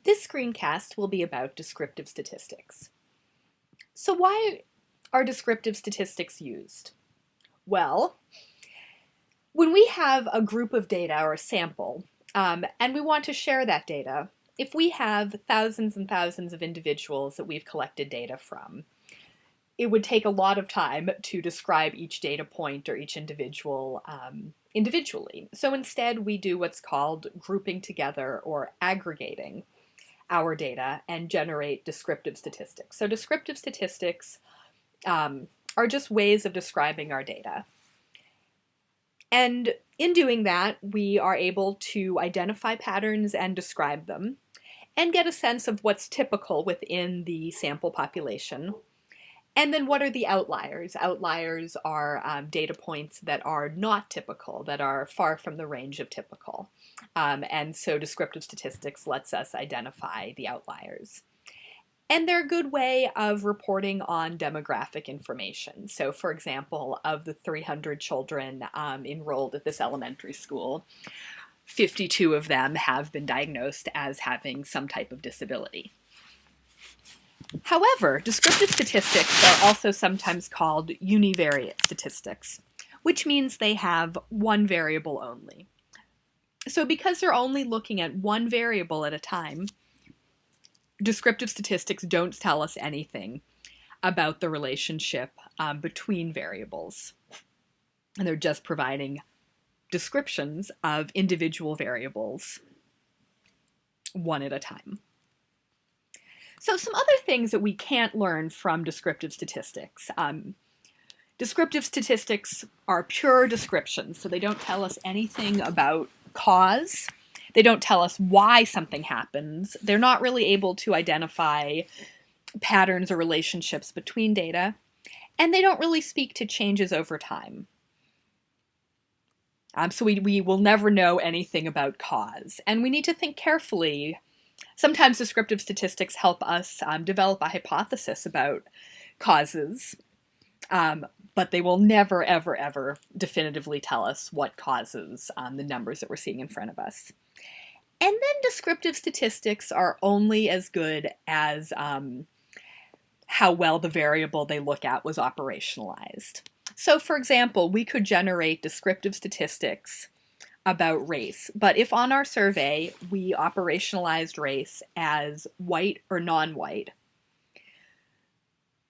This screencast will be about descriptive statistics. So why are descriptive statistics used? Well, when we have a group of data or a sample, and we want to share that data, if we have thousands and thousands of individuals that we've collected data from, it would take a lot of time to describe each data point or each individual individually. So instead, we do what's called grouping together or aggregating our data and generate descriptive statistics. So descriptive statistics are just ways of describing our data. And in doing that, we are able to identify patterns and describe them and get a sense of what's typical within the sample population. And then what are the outliers? Outliers are data points that are not typical, that are far from the range of typical. And so descriptive statistics lets us identify the outliers. And they're a good way of reporting on demographic information. So for example, of the 300 children enrolled at this elementary school, 52 of them have been diagnosed as having some type of disability. However, descriptive statistics are also sometimes called univariate statistics, which means they have one variable only. So because they're only looking at one variable at a time, descriptive statistics don't tell us anything about the relationship between variables. And they're just providing descriptions of individual variables one at a time. So some other things that we can't learn from descriptive statistics. Descriptive statistics are pure descriptions, so they don't tell us anything about cause. They don't tell us why something happens. They're not really able to identify patterns or relationships between data, and they don't really speak to changes over time. So we will never know anything about cause, and we need to think carefully. Sometimes descriptive statistics help us develop a hypothesis about causes, but they will never, ever, ever definitively tell us what causes the numbers that we're seeing in front of us. And then descriptive statistics are only as good as how well the variable they look at was operationalized. So for example, we could generate descriptive statistics about race, but if on our survey we operationalized race as white or non-white,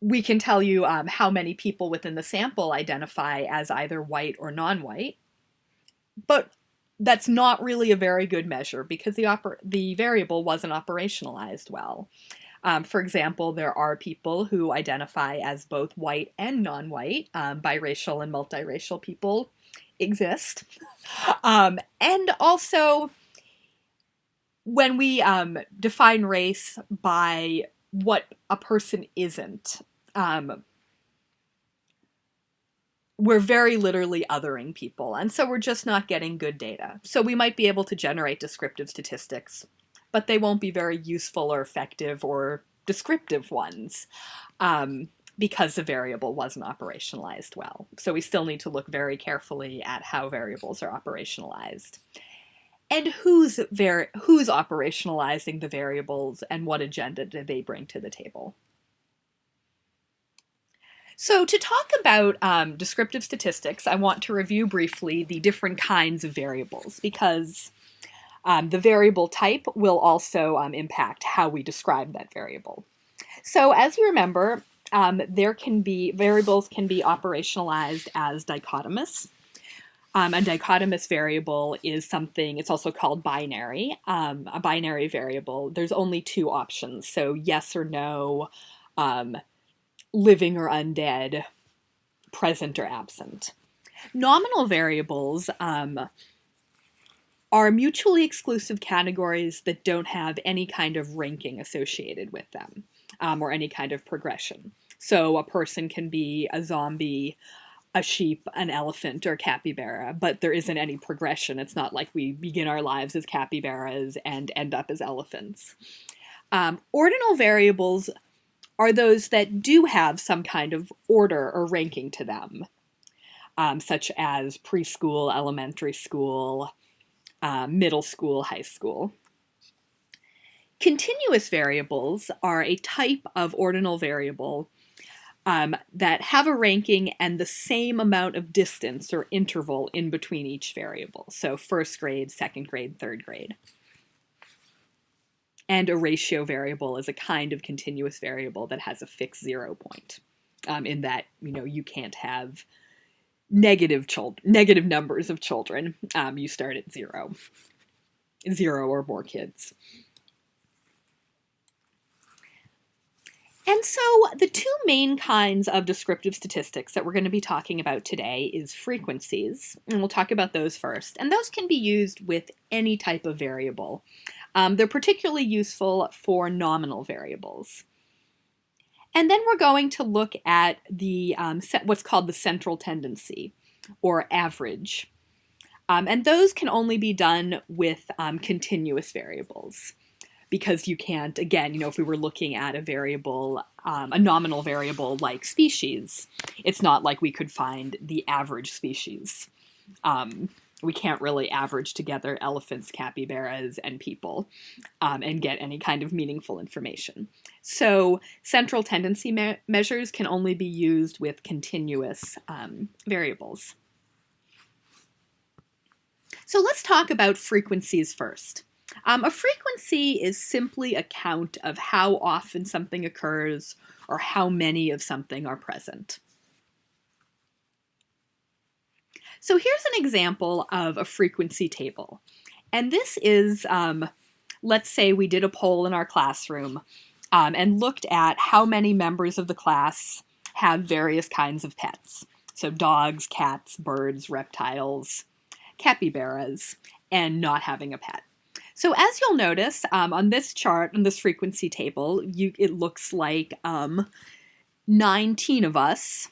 we can tell you how many people within the sample identify as either white or non-white, but that's not really a very good measure because the variable wasn't operationalized well. For example, there are people who identify as both white and non-white. Biracial and multiracial people exist. And also, when we define race by what a person isn't, we're very literally othering people, and so we're just not getting good data. So we might be able to generate descriptive statistics, but they won't be very useful or effective or descriptive ones because the variable wasn't operationalized well. So we still need to look very carefully at how variables are operationalized. And who's operationalizing the variables and what agenda do they bring to the table? So to talk about descriptive statistics, I want to review briefly the different kinds of variables because the variable type will also impact how we describe that variable. So as you remember, variables can be operationalized as dichotomous. A dichotomous variable is something, it's also called binary. A binary variable, there's only two options, so yes or no, living or undead, present or absent. Nominal variables are mutually exclusive categories that don't have any kind of ranking associated with them, or any kind of progression. So a person can be a zombie, a sheep, an elephant, or a capybara, but there isn't any progression. It's not like we begin our lives as capybaras and end up as elephants. Ordinal variables are those that do have some kind of order or ranking to them, such as preschool, elementary school, middle school, high school. Continuous variables are a type of ordinal variable that have a ranking and the same amount of distance or interval in between each variable. So first grade, second grade, third grade. And a ratio variable is a kind of continuous variable that has a fixed 0 point, in that, you can't have negative numbers of children. You start at 0 or more kids. And so the two main kinds of descriptive statistics that we're going to be talking about today is frequencies, and we'll talk about those first. And those can be used with any type of variable. They're particularly useful for nominal variables. And then we're going to look at the what's called the central tendency, or average. And those can only be done with continuous variables, because you can't, again, if we were looking at a variable, a nominal variable like species, it's not like we could find the average species. We can't really average together elephants, capybaras, and people and get any kind of meaningful information. So central tendency measures can only be used with continuous variables. So let's talk about frequencies first. A frequency is simply a count of how often something occurs or how many of something are present. So here's an example of a frequency table. And this is, let's say we did a poll in our classroom and looked at how many members of the class have various kinds of pets. So dogs, cats, birds, reptiles, capybaras, and not having a pet. So as you'll notice on this chart, on this frequency table, it looks like 19 of us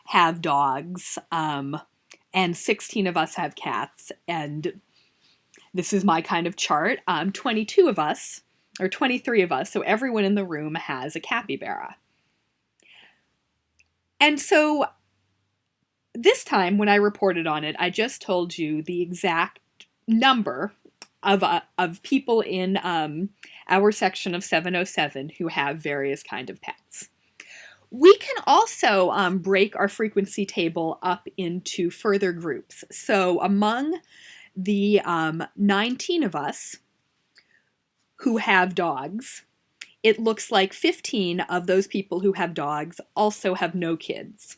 have dogs, and 16 of us have cats, and this is my kind of chart. 22 of us, or 23 of us, so everyone in the room has a capybara. And so this time when I reported on it, I just told you the exact number of people in our section of 707 who have various kind of pets. We can also break our frequency table up into further groups. So among the 19 of us who have dogs, it looks like 15 of those people who have dogs also have no kids.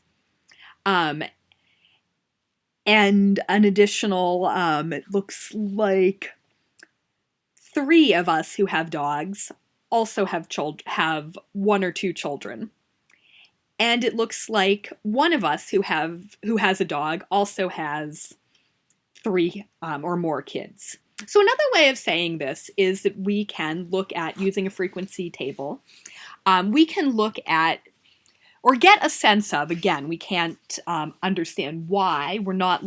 And an additional, it looks like 3 of us who have dogs also have one or two children. And it looks like one of us who has a dog also has 3 or more kids. So another way of saying this is that we can look at, using a frequency table, we can look at or get a sense of, again, we can't understand why, we're not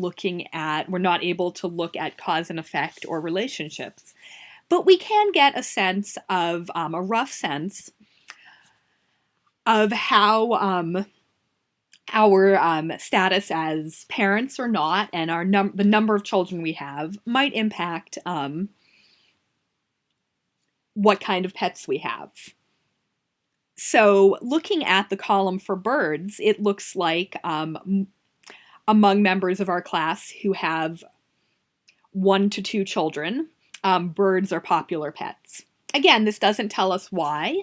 able to look at cause and effect or relationships, but we can get a sense of, a rough sense of how our status as parents or not, and the number of children we have might impact what kind of pets we have. So looking at the column for birds, it looks like among members of our class who have 1 to 2 children, birds are popular pets. Again, this doesn't tell us why,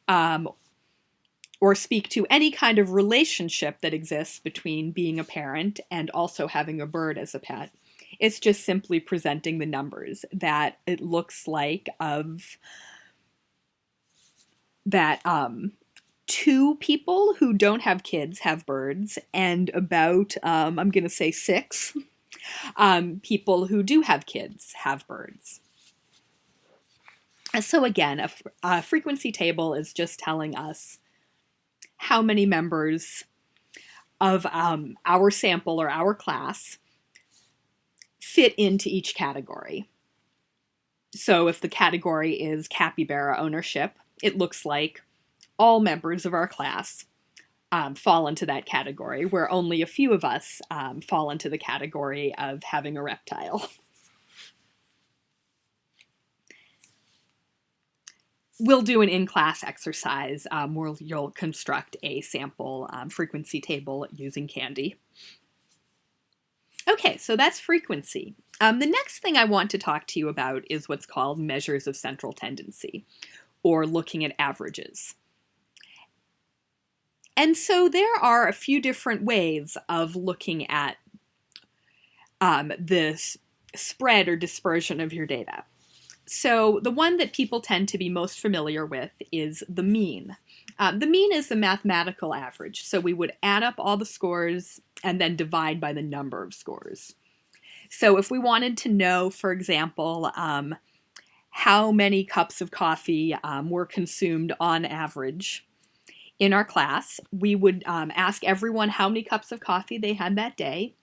or speak to any kind of relationship that exists between being a parent and also having a bird as a pet. It's just simply presenting the numbers that it looks like that 2 people who don't have kids have birds, and about, I'm going to say 6 people who do have kids have birds. So again, a frequency table is just telling us how many members of our sample or our class fit into each category. So if the category is capybara ownership, it looks like all members of our class fall into that category, where only a few of us fall into the category of having a reptile. we'll do an in-class exercise where you'll construct a sample frequency table using Candy. Okay, so that's frequency. The next thing I want to talk to you about is what's called measures of central tendency, or looking at averages. And so there are a few different ways of looking at this spread or dispersion of your data. So the one that people tend to be most familiar with is the mean. The mean is the mathematical average. So we would add up all the scores and then divide by the number of scores. So if we wanted to know, for example, how many cups of coffee were consumed on average in our class, we would ask everyone how many cups of coffee they had that day,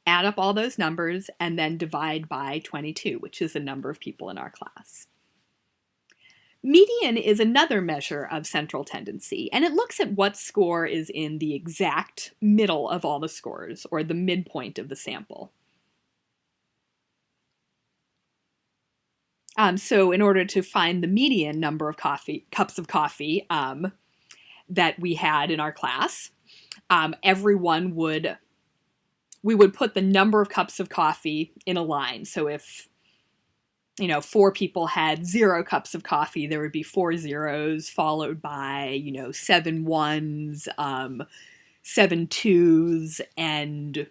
add up all those numbers, and then divide by 22, which is the number of people in our class. Median is another measure of central tendency, and it looks at what score is in the exact middle of all the scores, or the midpoint of the sample. So in order to find the median number of cups of coffee that we had in our class, we would put the number of cups of coffee in a line. So if 4 people had 0 cups of coffee, there would be 4 zeros followed by 7 ones, 7 twos, and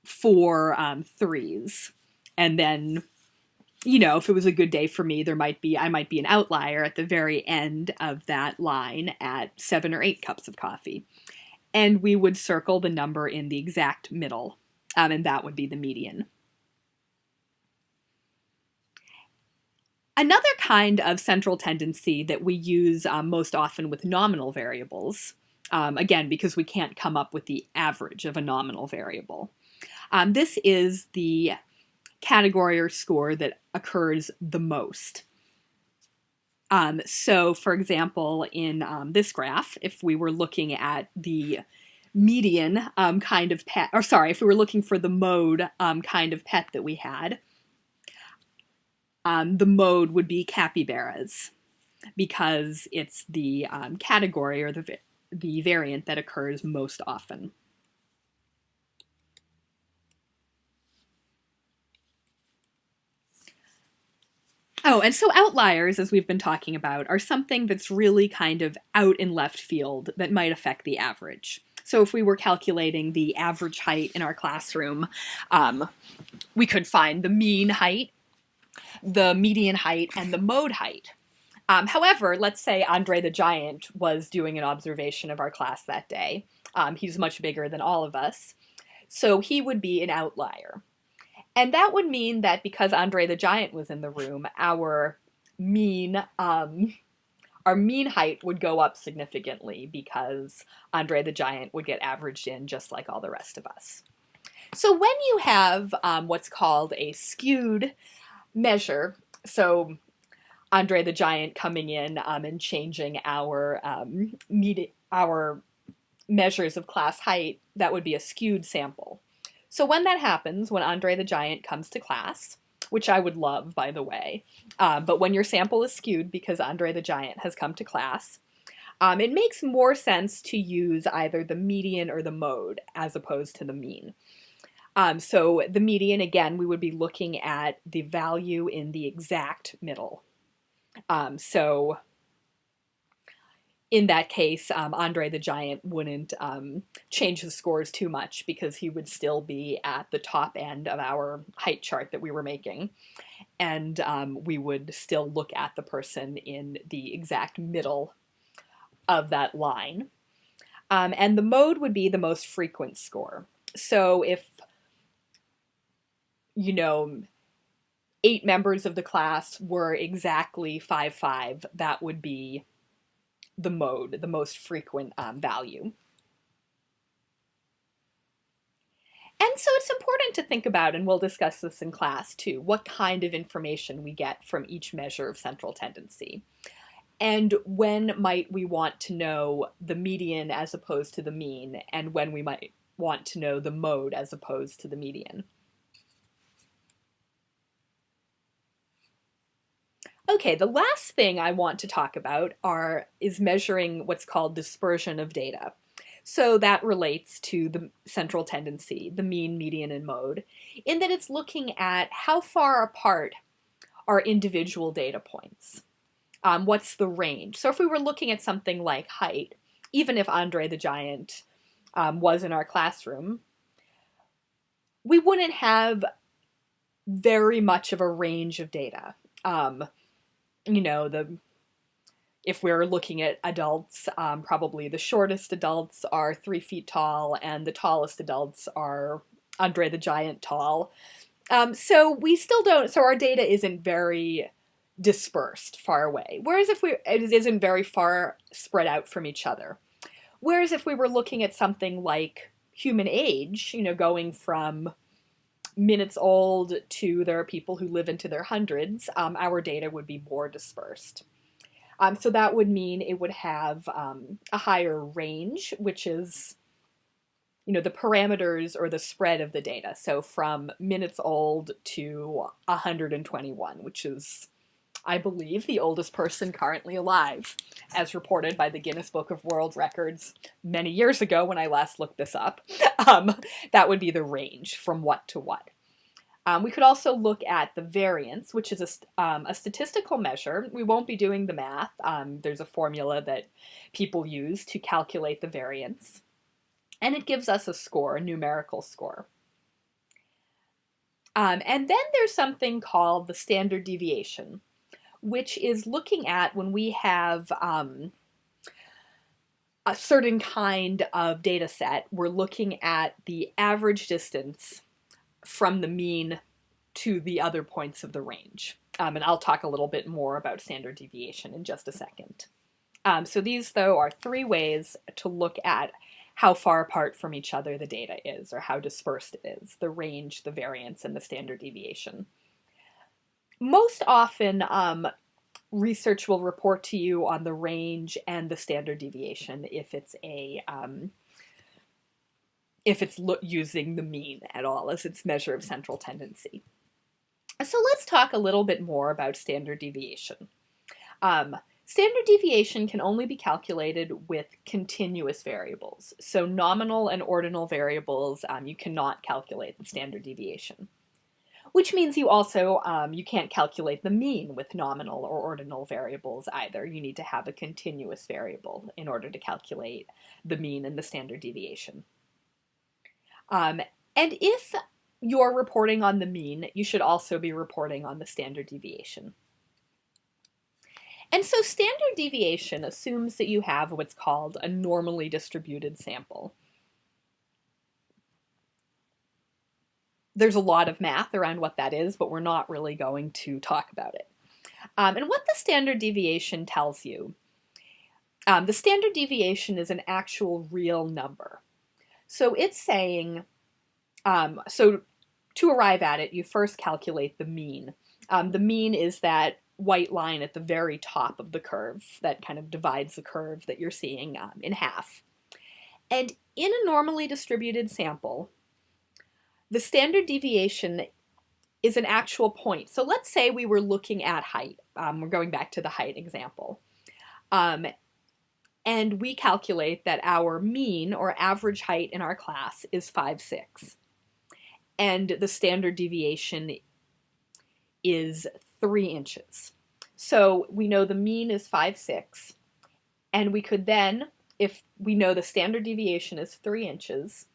4 threes. And then if it was a good day for me, I might be an outlier at the very end of that line at 7 or 8 cups of coffee. And we would circle the number in the exact middle, and that would be the median. Another kind of central tendency that we use most often with nominal variables, again, because we can't come up with the average of a nominal variable. This is the category or score that occurs the most. So, for example, in this graph, if we were looking at the median kind of pet, or sorry, if we were looking for the mode kind of pet that we had, the mode would be capybaras, because it's the category or the variant that occurs most often. Oh, and so outliers, as we've been talking about, are something that's really kind of out in left field that might affect the average. So if we were calculating the average height in our classroom, we could find the mean height, the median height, and the mode height. However, let's say Andre the Giant was doing an observation of our class that day. He's much bigger than all of us, so he would be an outlier. And that would mean that because Andre the Giant was in the room, our mean height would go up significantly because Andre the Giant would get averaged in just like all the rest of us. So when you have what's called a skewed measure, so Andre the Giant coming in and changing our measures of class height, that would be a skewed sample. So when that happens, when Andre the Giant comes to class, which I would love, by the way, but when your sample is skewed because Andre the Giant has come to class, it makes more sense to use either the median or the mode as opposed to the mean. So the median, again, we would be looking at the value in the exact middle. So in that case, Andre the Giant wouldn't change his scores too much because he would still be at the top end of our height chart that we were making. And we would still look at the person in the exact middle of that line. And the mode would be the most frequent score. So if, 8 members of the class were exactly 5'5", that would be the mode, the most frequent value. And so it's important to think about, and we'll discuss this in class too, what kind of information we get from each measure of central tendency. And when might we want to know the median as opposed to the mean, and when we might want to know the mode as opposed to the median. Okay, the last thing I want to talk about is measuring what's called dispersion of data. So that relates to the central tendency, the mean, median, and mode, in that it's looking at how far apart are individual data points. What's the range? So if we were looking at something like height, even if Andre the Giant was in our classroom, we wouldn't have very much of a range of data. You know, if we're looking at adults, probably the shortest adults are 3 feet tall, and the tallest adults are Andre the Giant tall. So we still don't. So our data isn't very dispersed far away. Whereas it isn't very far spread out from each other. Whereas if we were looking at something like human age, you know, going from minutes old to there are people who live into their hundreds, our data would be more dispersed. So that would mean it would have a higher range, which is, you know, the parameters or the spread of the data. So from minutes old to 121, which is, I believe, the oldest person currently alive, as reported by the Guinness Book of World Records many years ago when I last looked this up. That would be the range from what to what. We could also look at the variance, which is a statistical measure. We won't be doing the math. There's a formula that people use to calculate the variance. And it gives us a score, a numerical score. And then there's something called the standard deviation, which is looking at when we have a certain kind of data set, we're looking at the average distance from the mean to the other points of the range. And I'll talk a little bit more about standard deviation in just a second. So these, though, are 3 ways to look at how far apart from each other the data is, or how dispersed it is: the range, the variance, and the standard deviation. Most often, research will report to you on the range and the standard deviation if it's using the mean at all as its measure of central tendency. So let's talk a little bit more about standard deviation. Standard deviation can only be calculated with continuous variables. So nominal and ordinal variables, you cannot calculate the standard deviation. Which means you also, you can't calculate the mean with nominal or ordinal variables either. You need to have a continuous variable in order to calculate the mean and the standard deviation. And if you're reporting on the mean, you should also be reporting on the standard deviation. And so standard deviation assumes that you have what's called a normally distributed sample. There's a lot of math around what that is, but we're not really going to talk about it. And what the standard deviation tells you, the standard deviation is an actual real number. So it's saying, so to arrive at it, you first calculate the mean. The mean is that white line at the very top of the curve that kind of divides the curve that you're seeing in half. And in a normally distributed sample, the standard deviation is an actual point. So let's say we were looking at height. We're going back to the height example. And we calculate that our mean or average height in our class is 5'6". And the standard deviation is 3 inches. So we know the mean is 5'6", and we could then, if we know the standard deviation is 3 inches,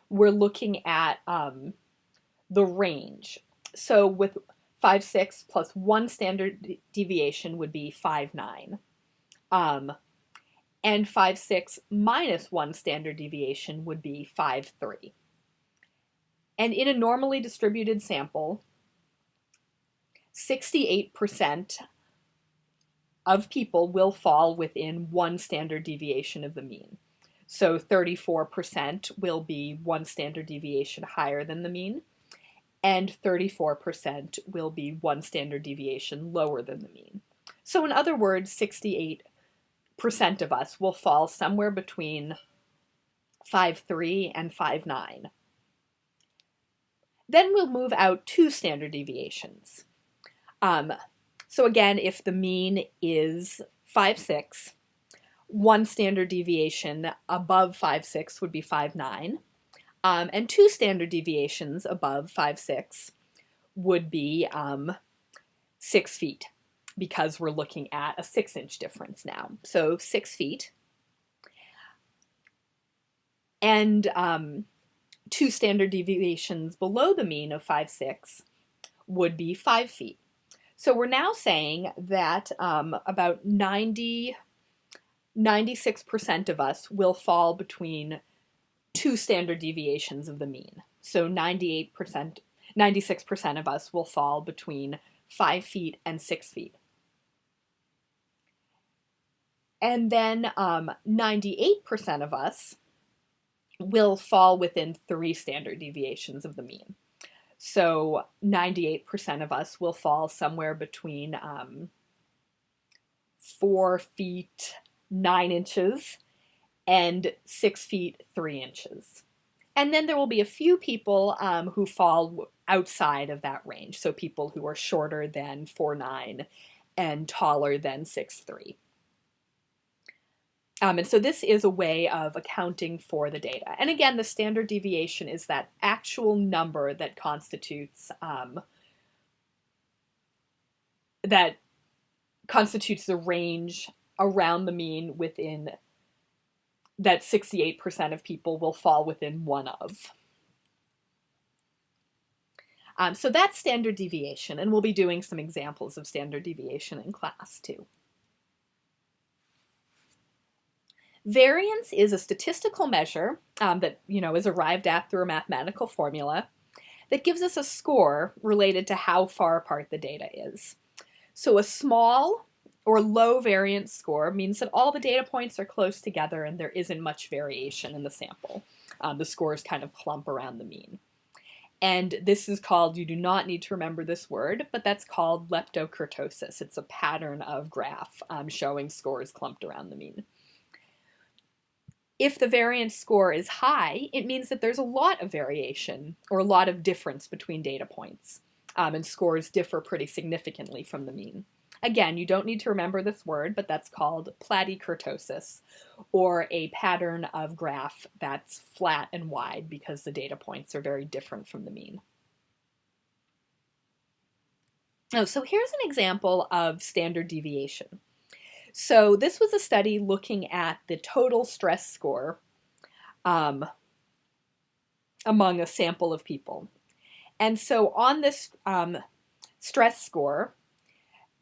we're looking at the range. So with 5'6" plus 1 standard deviation would be 5'9". And 5'6" minus 1 standard deviation would be 5'3". And in a normally distributed sample, 68% of people will fall within 1 standard deviation of the mean. So 34% will be 1 standard deviation higher than the mean, and 34% will be 1 standard deviation lower than the mean. So in other words, 68% of us will fall somewhere between 5'3" and 5'9". Then we'll move out 2 standard deviations. So again, if the mean is 5.6, one standard deviation above 5.6 would be 5.9, and two standard deviations above 5.6 would be 6 feet, because we're looking at a 6-inch difference now. So 6 feet. And two standard deviations below the mean of 5.6 would be 5 feet. So we're now saying that about 96% of us will fall between two standard deviations of the mean. So 96% of us will fall between 5 feet and 6 feet. And then 98% of us will fall within 3 standard deviations of the mean. So 98% of us will fall somewhere between 4 feet 9 inches and 6 feet 3 inches. And then there will be a few people who fall outside of that range. So people who are shorter than 4'9" and taller than 6'3". And so this is a way of accounting for the data. And again, the standard deviation is that actual number that constitutes the range around the mean within that 68% of people will fall within one of. So that's standard deviation, and we'll be doing some examples of standard deviation in class too. Variance is a statistical measure that is arrived at through a mathematical formula that gives us a score related to how far apart the data is. So a small or low variance score means that all the data points are close together and there isn't much variation in the sample. The scores kind of clump around the mean. And this is called, you do not need to remember this word, but that's called leptokurtosis. It's a pattern of graph showing scores clumped around the mean. If the variance score is high, it means that there's a lot of variation or a lot of difference between data points, and scores differ pretty significantly from the mean. Again, you don't need to remember this word, but that's called platykurtosis, or a pattern of graph that's flat and wide because the data points are very different from the mean. Oh, so here's an example of standard deviation. So this was a study looking at the total stress score among a sample of people. And so on this stress score,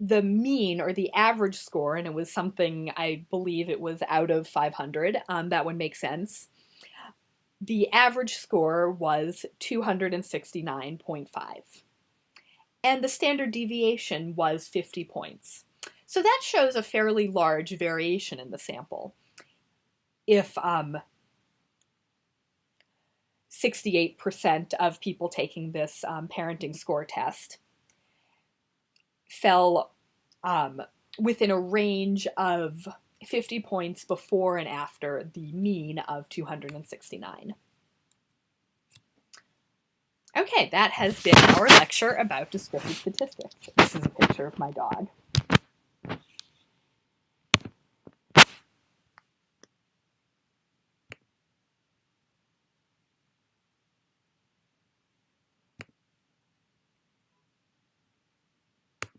the mean or the average score, and it was something, I believe it was out of 500, that would make sense. The average score was 269.5. And the standard deviation was 50 points. So that shows a fairly large variation in the sample. If 68% of people taking this parenting score test fell within a range of 50 points before and after the mean of 269. Okay, that has been our lecture about descriptive statistics. This is a picture of my dog.